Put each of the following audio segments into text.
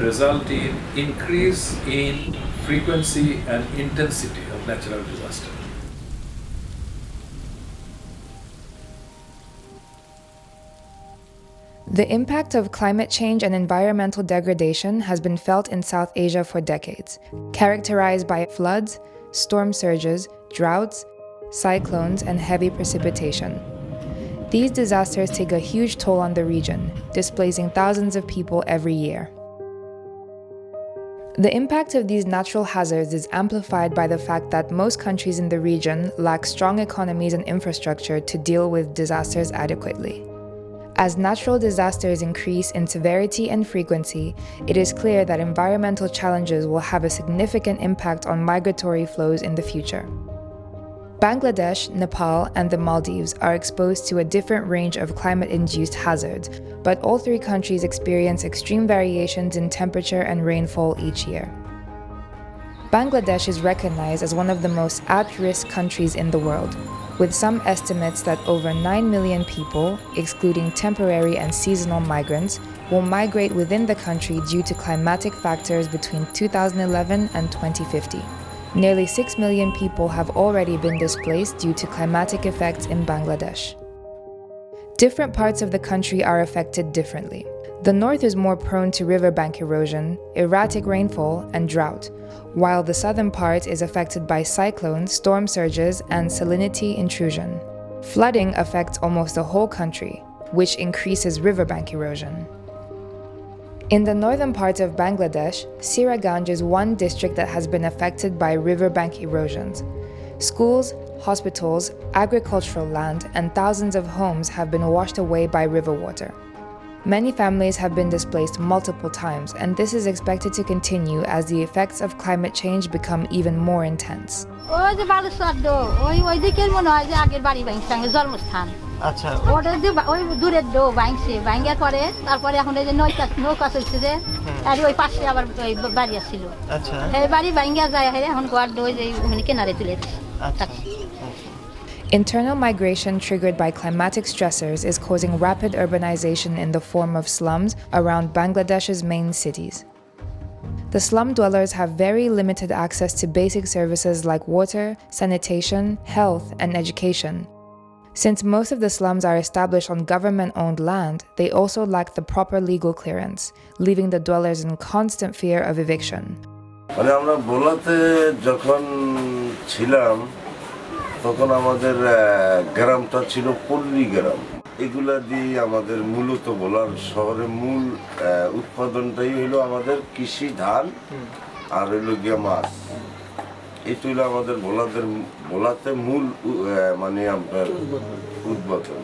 result in increase in frequency and intensity of natural disaster. The impact of climate change and environmental degradation has been felt in South Asia for decades, characterized by floods, storm surges, droughts, cyclones, and heavy precipitation. These disasters take a huge toll on the region, displacing thousands of people every year. The impact of these natural hazards is amplified by the fact that most countries in the region lack strong economies and infrastructure to deal with disasters adequately. As natural disasters increase in severity and frequency, it is clear that environmental challenges will have a significant impact on migratory flows in the future. Bangladesh, Nepal, and the Maldives are exposed to a different range of climate-induced hazards, but all three countries experience extreme variations in temperature and rainfall each year. Bangladesh is recognized as one of the most at-risk countries in the world, with some estimates that over 9 million people, excluding temporary and seasonal migrants, will migrate within the country due to climatic factors between 2011 and 2050. Nearly 6 million people have already been displaced due to climatic effects in Bangladesh. Different parts of the country are affected differently. The north is more prone to riverbank erosion, erratic rainfall, and drought, while the southern part is affected by cyclones, storm surges, and salinity intrusion. Flooding affects almost the whole country, which increases riverbank erosion. In the northern part of Bangladesh, Siraganj is one district that has been affected by riverbank erosions. Schools, hospitals, agricultural land, and thousands of homes have been washed away by river water. Many families have been displaced multiple times, and this is expected to continue as the effects of climate change become even more intense. আচ্ছা ওটা যে ওই দূরের do ভাঙছে ভাঙার পরে তারপরে এখন এই যে নৌকা চলছে যে আর ওই পাশে আবার বাড়ি আসছিল আচ্ছা এই বাড়ি ভাঙা যায় এখন ঘর ডো যে ওখানে কিনারে তুলে আচ্ছা Internal migration triggered by climatic stressors is causing rapid urbanization in the form of slums around Bangladesh's main cities. The slum dwellers have very limited access to basic services like water, sanitation, health, and education. Since most of the slums are established on government-owned land, they also lack the proper legal clearance, leaving the dwellers in constant fear of eviction. আমরা বোলাতে যখন ছিলাম তখন আমাদের গ্রামটা ছিল পল্লী গ্রাম। এগুলা দিয়ে আমাদের মূলত বোলার শহরের মূল উৎপাদনটাই হলো আমাদের কৃষি, ধান আর হলো গিয়া মাছ। এটা হলো আমাদের বোলাতে মূল মানে আপনার উৎপাদন।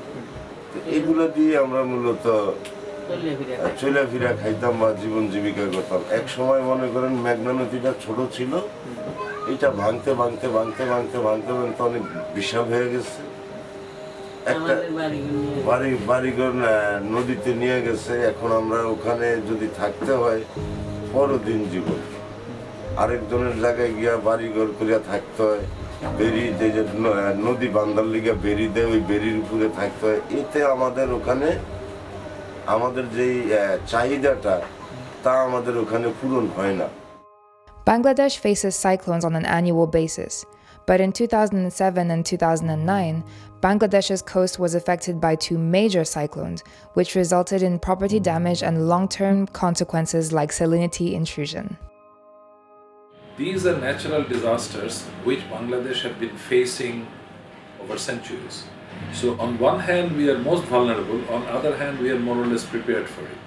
এগুলা দিয়ে আমরা মূলত চলাফেরা খাইতাম বা জীবন জীবিকা করতাম। এক সময় মনে করেন মেঘনা নদীটা ছোট ছিল, এটা ভাঙতে ভাঙতে ভাঙতে ভাঙতে ভাঙতে ভাঙতে অনেক বিশাল হয়ে গেছে। একটা বাড়িঘর নদীতে নিয়ে গেছে। এখন আমরা ওখানে যদি থাকতে হয় পরদিন জীবন। আরেকজনের জায়গায় গিয়া বাড়িঘর করিয়া থাকতে হয়, বেরি যে নদী বান্ধার লিগে বেরি দেয় ওই বেরির উপরে থাকতে হয়। এতে আমাদের ওখানে আমাদের যেই চাহিদাটা তা আমাদের ওখানে পূরণ হয় না। Bangladesh faces cyclones on an annual basis, but in 2007 and 2009, Bangladesh's coast was affected by two major cyclones, which resulted in property damage and long-term consequences like salinity intrusion. These are natural disasters which Bangladesh have been facing over centuries. So on one hand we are most vulnerable, on the other hand we are more or less prepared for it.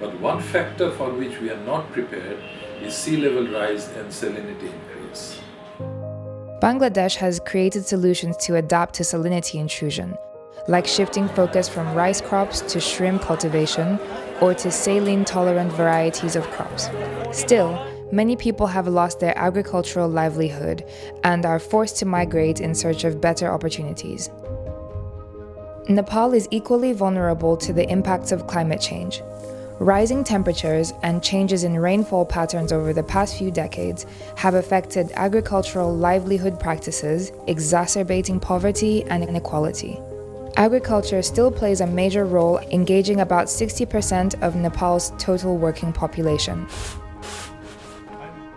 But one factor for which we are not prepared is sea level rise and salinity increase. Bangladesh has created solutions to adapt to salinity intrusion, like shifting focus from rice crops to shrimp cultivation or to saline-tolerant varieties of crops. Still, many people have lost their agricultural livelihood and are forced to migrate in search of better opportunities. Nepal is equally vulnerable to the impacts of climate change. Rising temperatures and changes in rainfall patterns over the past few decades have affected agricultural livelihood practices, exacerbating poverty and inequality. Agriculture still plays a major role, engaging about 60% of Nepal's total working population.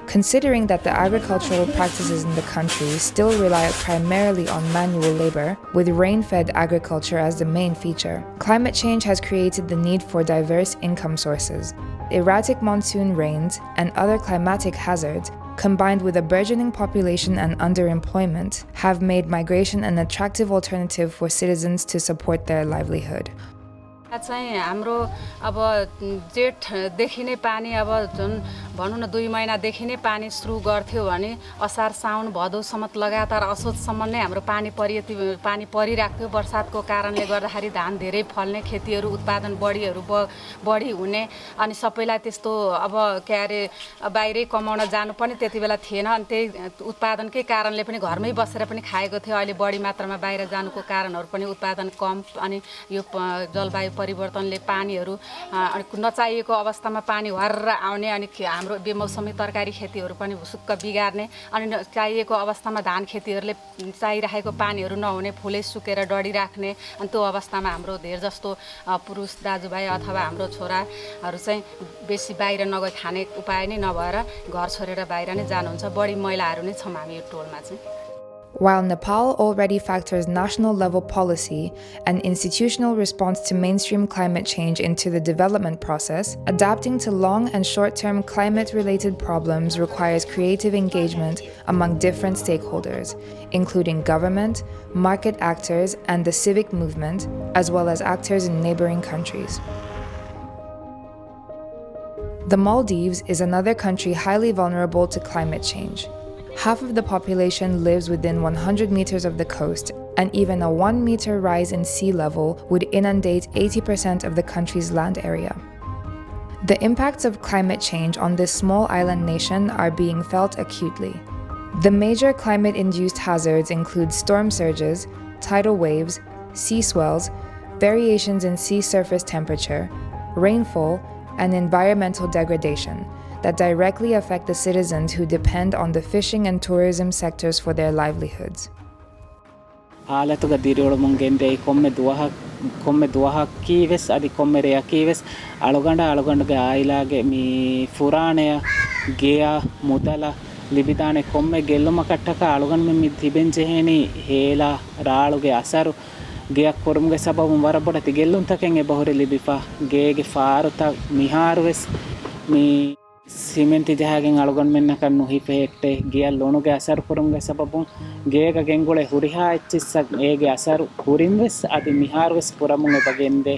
Considering that the agricultural practices in the country still rely primarily on manual labor, with rain-fed agriculture as the main feature, climate change has created the need for diverse income sources. Erratic monsoon rains and other climatic hazards, combined with a burgeoning population and underemployment, have made migration an attractive alternative for citizens to support their livelihood. चाहिँ हाम्रो अब जेठदेखि नै पानी अब जुन भनौँ न 2 महिनादेखि नै पानी सुरु गर्थ्यो भने असार साउन भदौसम्म लगातार असोजसम्म नै हाम्रो पानी परिराख्थ्यो बर्सातको कारणले गर्दाखेरि धान धेरै फल्ने खेतीहरू उत्पादन बढी हुने अनि सबैलाई त्यस्तो अब के अरे बाहिरै कमाउन जानु पनि त्यतिबेला थिएन अनि त्यही उत्पादनकै कारणले पनि घरमै बसेर पनि खाएको थियो अहिले बढी मात्रामा बाहिर जानुको कारणहरू पनि उत्पादन कम अनि यो जलवायु परिवर्तनले पानीहरू नचाहिएको अवस्थामा पानी हर्र आउने अनि हाम्रो बेमौसमी तरकारी खेतीहरू पनि सुक्क बिगार्ने अनि चाहिएको अवस्थामा धान खेतीहरूले चाहिरहेको पानीहरू नहुने फुलै सुकेर डढिराख्ने अनि त्यो अवस्थामा हाम्रो धेर जस्तो पुरुष दाजुभाइ अथवा हाम्रो छोराहरू चाहिँ बेसी बाहिर नगई खाने उपाय नै नभएर घर छोडेर बाहिर नै जानुहुन्छ बढी महिलाहरू नै छौँ हामी यो टोलमा चाहिँ While Nepal already factors national-level policy and institutional response to mainstream climate change into the development process, adapting to long and short-term climate-related problems requires creative engagement among different stakeholders, including government, market actors, and the civic movement, as well as actors in neighboring countries. The Maldives is another country highly vulnerable to climate change. Half of the population lives within 100 meters of the coast, and even a 1 meter rise in sea level would inundate 80% of the country's land area. The impacts of climate change on this small island nation are being felt acutely. The major climate-induced hazards include storm surges, tidal waves, sea swells, variations in sea surface temperature, rainfall, and environmental degradation that directly affect the citizens who depend on the fishing and tourism sectors for their livelihoods. ආලතුග දිරිවල මුංගෙන්දේ කොම්මෙ දුවහක් කීවෙස් අදි කොම්මෙරයක් කීවෙස් අලුගණ්ඩගේ ආයිලාගේ මේ ෆුරාණය ගෙයා මුදලා ලිබිදානේ කොම්මෙ ගෙල්ලම කට්ටක අලුගණ මෙ තිබෙන් ජෙහෙනි හේලා රාළුගේ අසරු ගෙයක් කොරුම්ගේ සබවුම් වරබොඩ තිගෙල්ලුම් තකෙන් එ බහුරි ලිබිපා ගේගේ ෆාරුත මිහාරුවෙස් මේ සිමෙන්ති ජහගෙන් අලුගන් මෙන්න කන්නු හිපෙහෙක්ටේ ගෙය ලොණුගේ අසරු කොරුම්ගේ සබවුම් ගේක ගෙන්ගොලේ හුරිහා එච්චිස්සක් ඒගේ අසරු හුරින්වෙස් අදි මිහාරුවෙස් පුරමුන් එපගෙන්දේ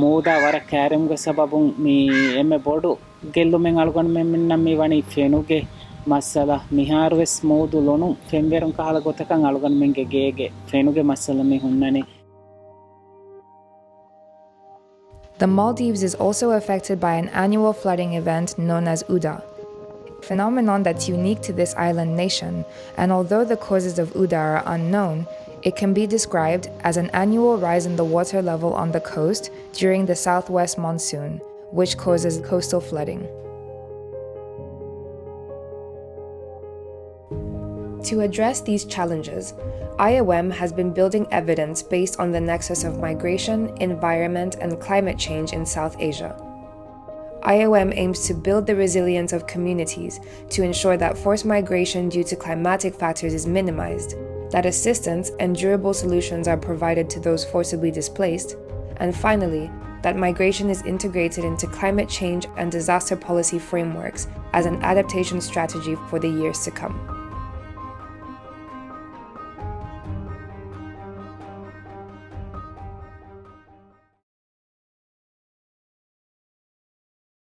මෝදා වර කෑරම්ගේ සබවුම් මේ එමෙ බොඩු ගෙල්ලුමෙන් අලුගන් මෙන්න මේ වනි ෆෙනුගේ මස්සලා මිහාරුවෙස් මෝදු ලොණු ෆෙම්බෙරුම් කහල ගොතකන් අලුගන් මෙන්ගේ ගේගේ ෆෙනුගේ මස්සලා මේ හුන්නනේ. The Maldives is also affected by an annual flooding event known as Uda, a phenomenon that's unique to this island nation, and although the causes of Uda are unknown, it can be described as an annual rise in the water level on the coast during the southwest monsoon, which causes coastal flooding. To address these challenges, IOM has been building evidence based on the nexus of migration, environment, and climate change in South Asia. IOM aims to build the resilience of communities to ensure that forced migration due to climatic factors is minimized, that assistance and durable solutions are provided to those forcibly displaced, and finally, that migration is integrated into climate change and disaster policy frameworks as an adaptation strategy for the years to come.